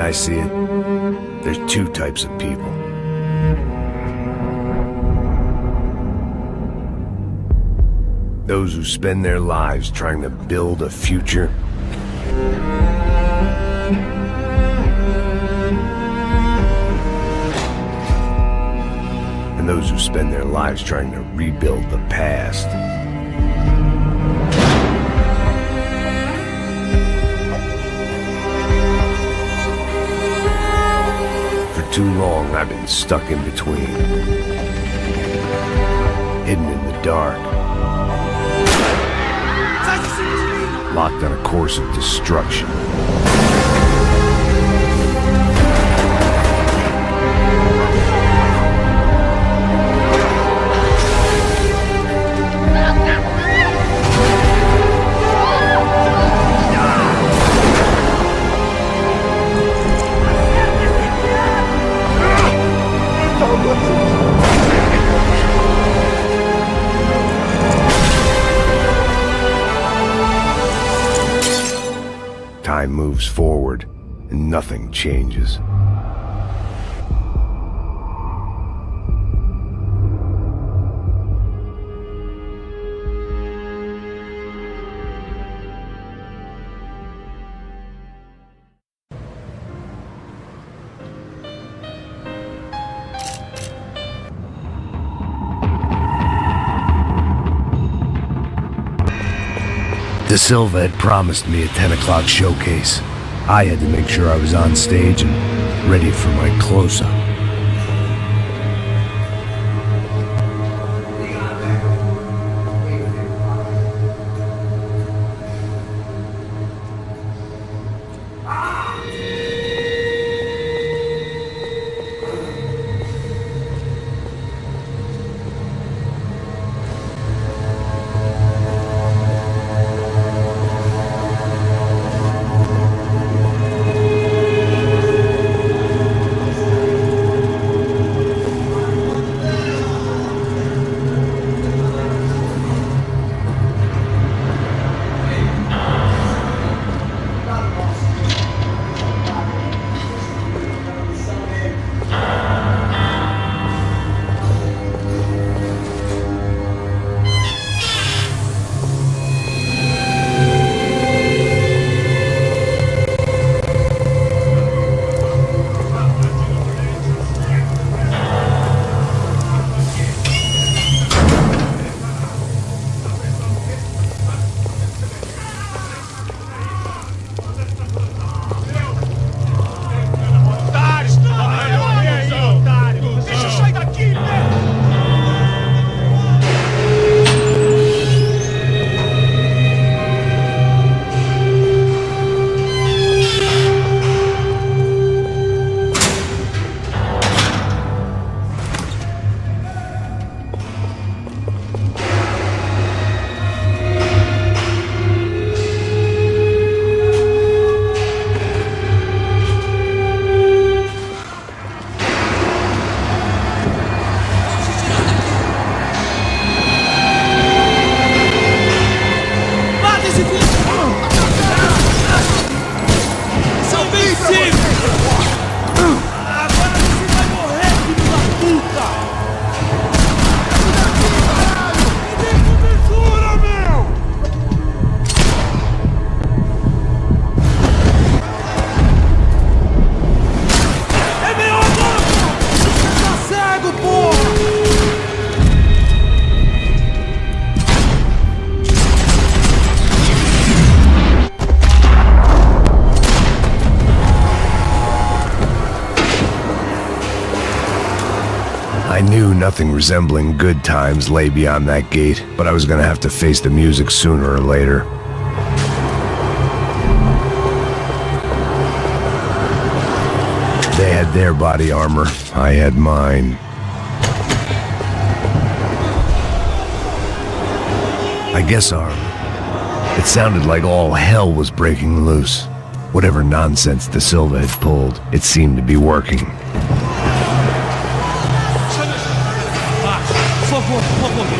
I see it, there's two types of people. Those who spend their lives trying to build a future. And those who spend their lives trying to rebuild the past. For too long, I've been stuck in between. Hidden in the dark. Locked on a course of destruction. Time moves forward, and nothing changes. De Silva had promised me a 10 o'clock showcase. I had to make sure I was on stage and ready for my close-up. I knew nothing resembling good times lay beyond that gate, but I was gonna have to face the music sooner or later. They had their body armor, I had mine. I guess it sounded like all hell was breaking loose. Whatever nonsense De Silva had pulled, it seemed to be working. Por favor,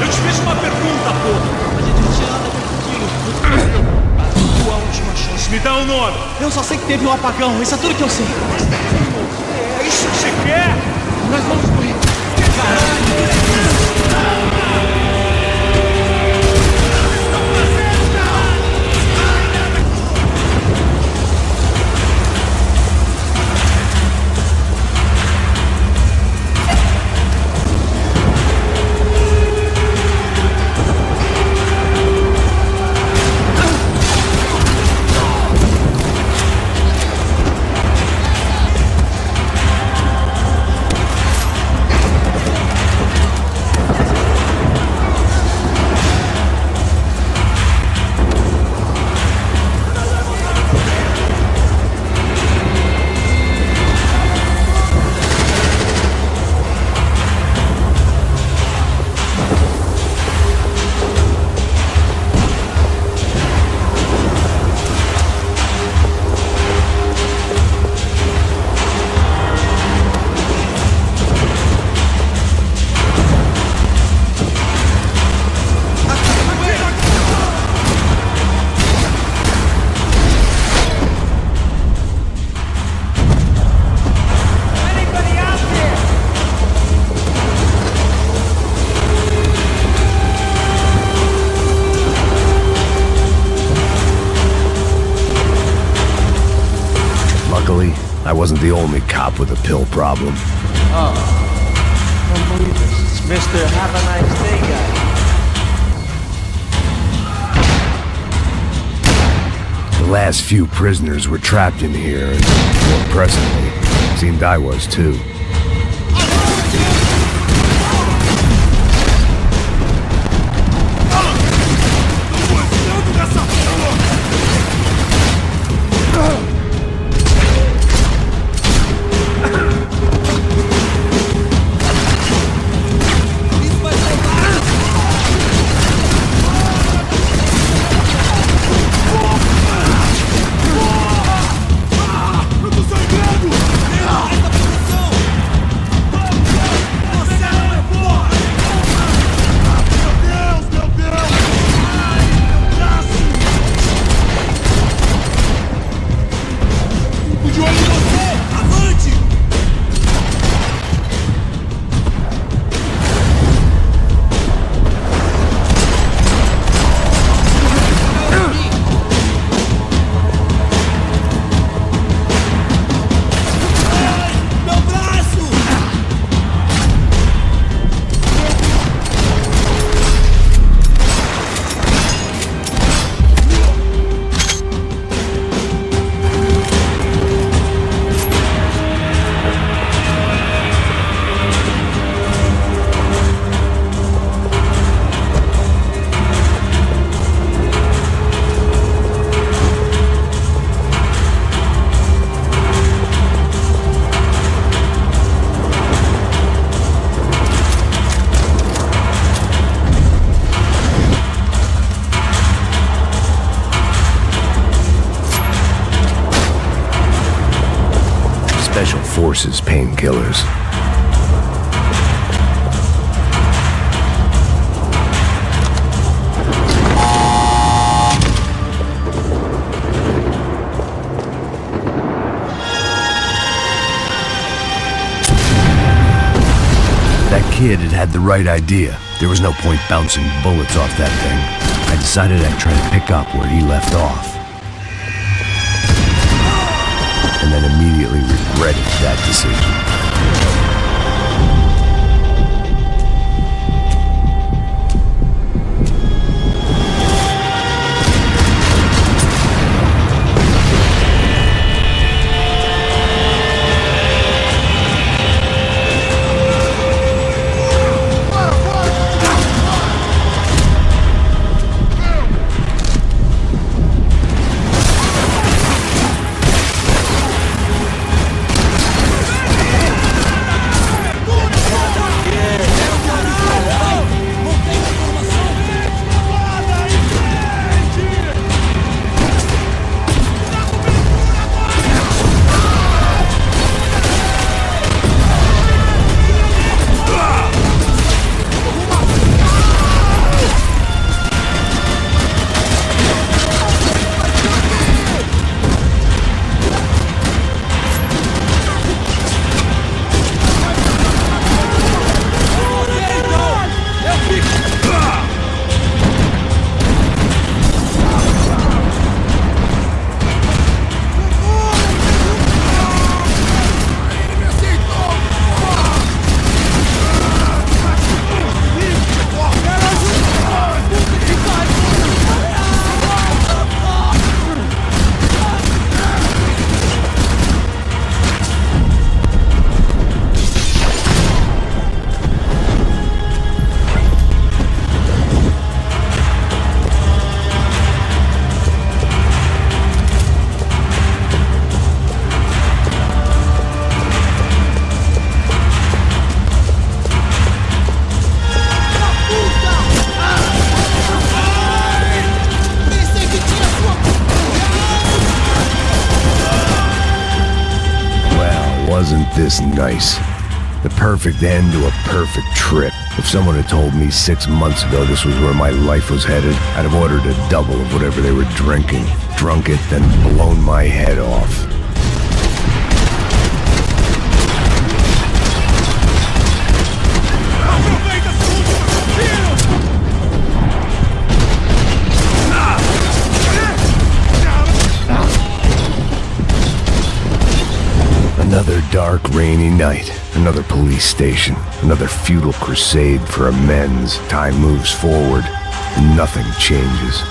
eu te fiz uma pergunta, porra. A gente anda contigo. Tua última chance. Diz, me dá um nome. Eu só sei que teve um apagão, isso é tudo que eu sei. É isso que você quer? Nós vamos correr. Luckily, I wasn't the only cop with a pill problem. Don't believe this. It's Mr. Have a Nice Day guy. The last few prisoners were trapped in here, and more presently, seemed I was too. Special Forces painkillers. That kid had the right idea. There was no point bouncing bullets off that thing. I decided I'd try to pick up where he left off. And then immediately regretted that decision. this nice? The perfect end to a perfect trip. If someone had told me 6 months ago this was where my life was headed, I'd have ordered a double of whatever they were drinking, drunk it, then blown my head off. Aproveita seu último tiro! Another dark, rainy night. Another police station. Another futile crusade for amends. Time moves forward, and nothing changes.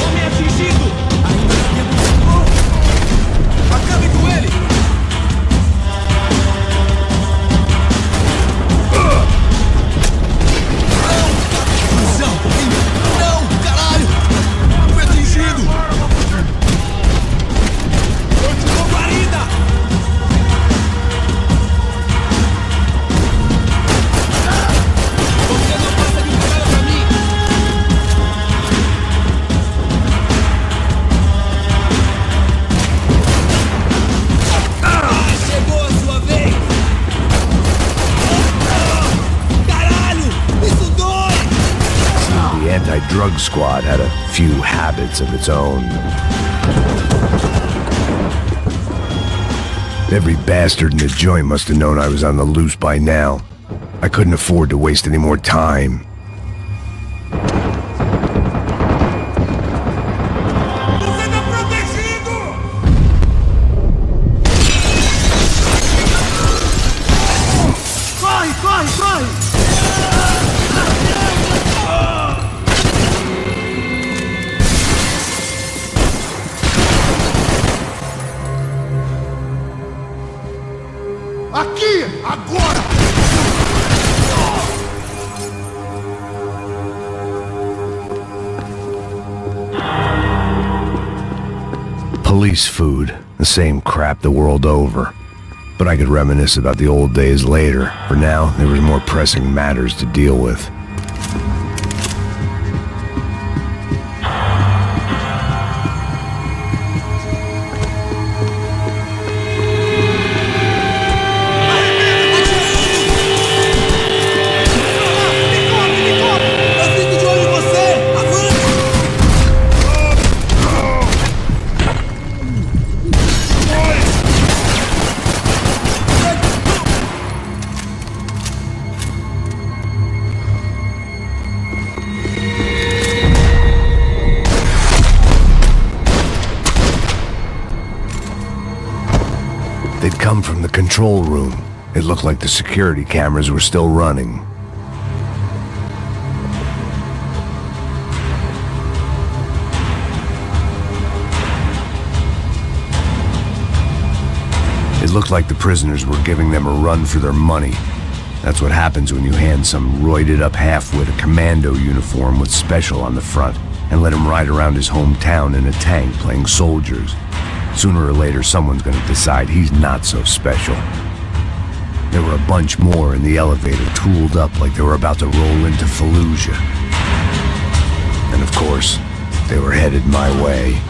Homem atingido! Acabe com ele! Não, caralho! Foi atingido! Continuou guarida! Você não passa de um cara pra mim! Chegou a sua vez! Caralho! Isso dói! The anti-drug squad had a few habits of its own. Every bastard in the joint must have known I was on the loose by now. I couldn't afford to waste any more time. Você tá protegido! Corre, corre, corre! Aqui, agora! Police food, the same crap the world over. But I could reminisce about the old days later. For now, there was more pressing matters to deal with. Eu fico de olho em você! Avance! They'd come from the control room. It looked like the security cameras were still running. It looked like the prisoners were giving them a run for their money. That's what happens when you hand some roided-up halfwit a commando uniform with special on the front and let him ride around his hometown in a tank playing soldiers. Sooner or later, someone's gonna decide he's not so special. There were a bunch more in the elevator, tooled up like they were about to roll into Fallujah. And of course, they were headed my way.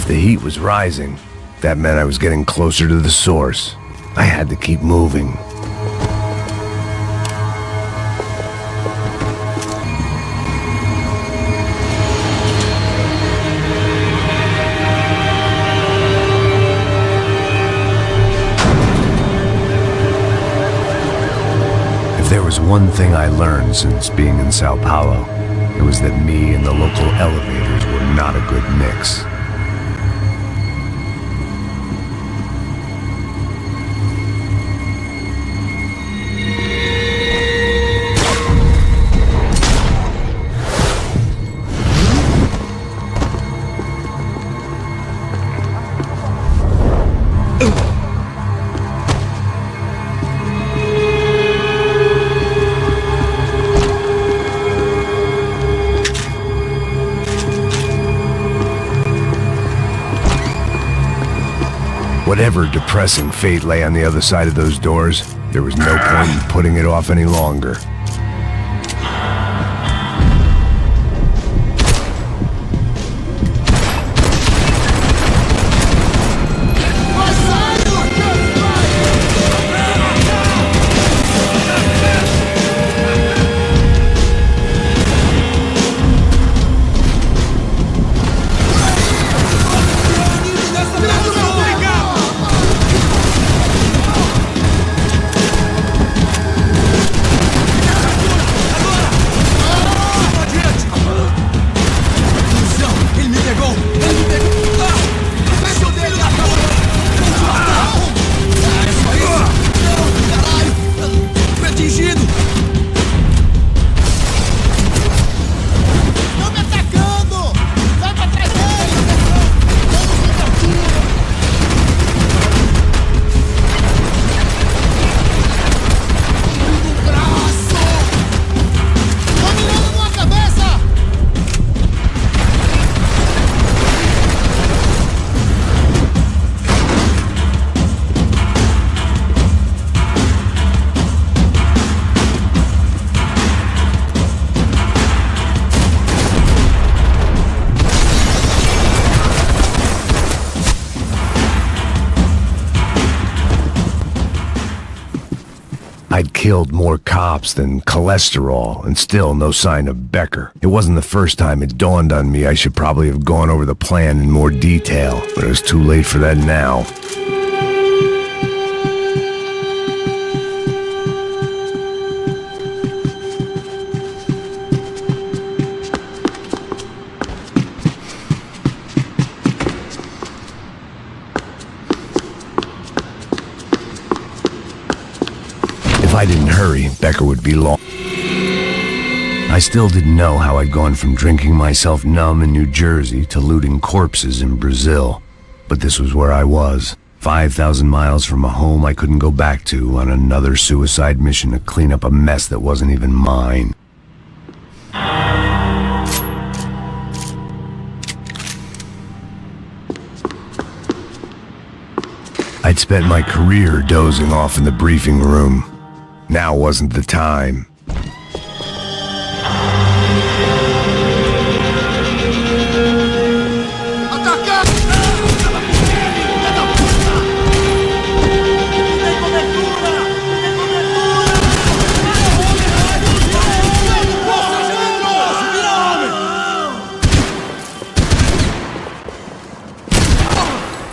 if the heat was rising, that meant I was getting closer to the source. I had to keep moving. If there was one thing I learned since being in Sao Paulo, it was that me and the local elevators were not a good mix. Whatever depressing fate lay on the other side of those doors, there was no point in putting it off any longer. I'd killed more cops than cholesterol, and still no sign of Becker. It wasn't the first time it dawned on me I should probably have gone over the plan in more detail, but it was too late for that now. If I didn't hurry, Becker would be long. I still didn't know how I'd gone from drinking myself numb in New Jersey to looting corpses in Brazil. But this was where I was, 5,000 miles from a home I couldn't go back to, on another suicide mission to clean up a mess that wasn't even mine. I'd spent my career dozing off in the briefing room. Now wasn't the time.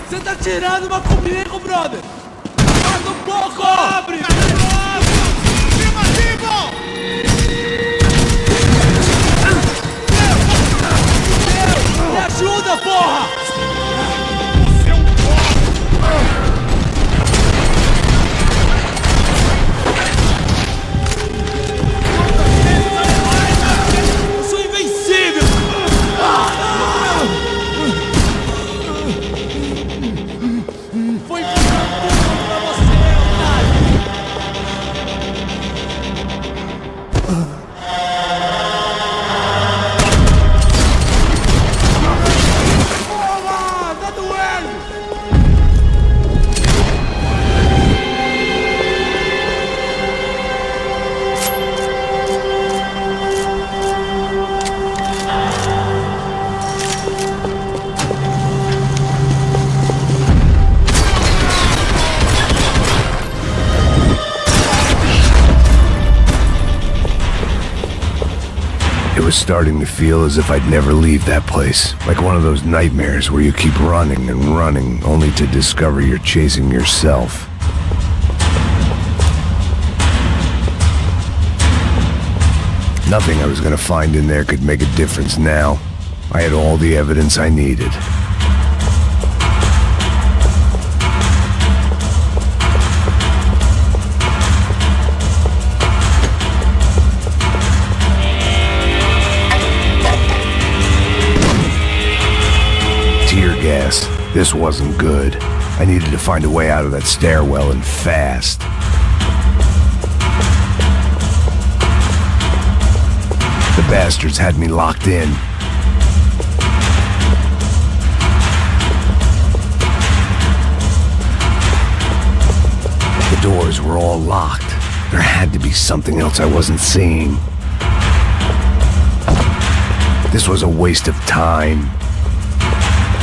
Você tá tirando uma comigo, brother! Aguarda um pouco! Abre! Me ajuda, porra! Você é um eu sou invencível! Foi was starting to feel as if I'd never leave that place. Like one of those nightmares where you keep running and running, only to discover you're chasing yourself. Nothing I was gonna find in there could make a difference now. I had all the evidence I needed. Tear gas. This wasn't good. I needed to find a way out of that stairwell, and fast. The bastards had me locked in. The doors were all locked. There had to be something else I wasn't seeing. This was a waste of time.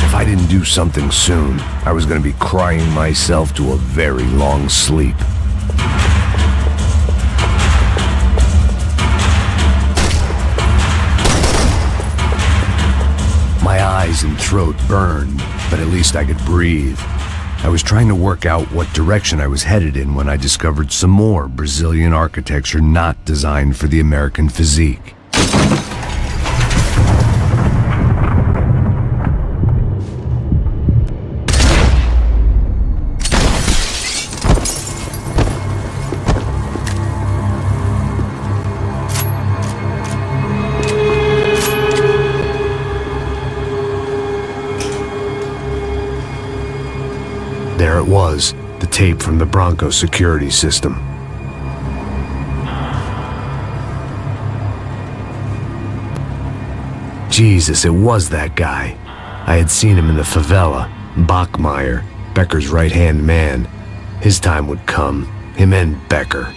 If I didn't do something soon, I was going to be crying myself to a very long sleep. My eyes and throat burned, but at least I could breathe. I was trying to work out what direction I was headed in when I discovered some more Brazilian architecture not designed for the American physique. There it was, the tape from the Bronco security system. Jesus, it was that guy. I had seen him in the favela. Bachmeyer, Becker's right-hand man. His time would come. Him and Becker.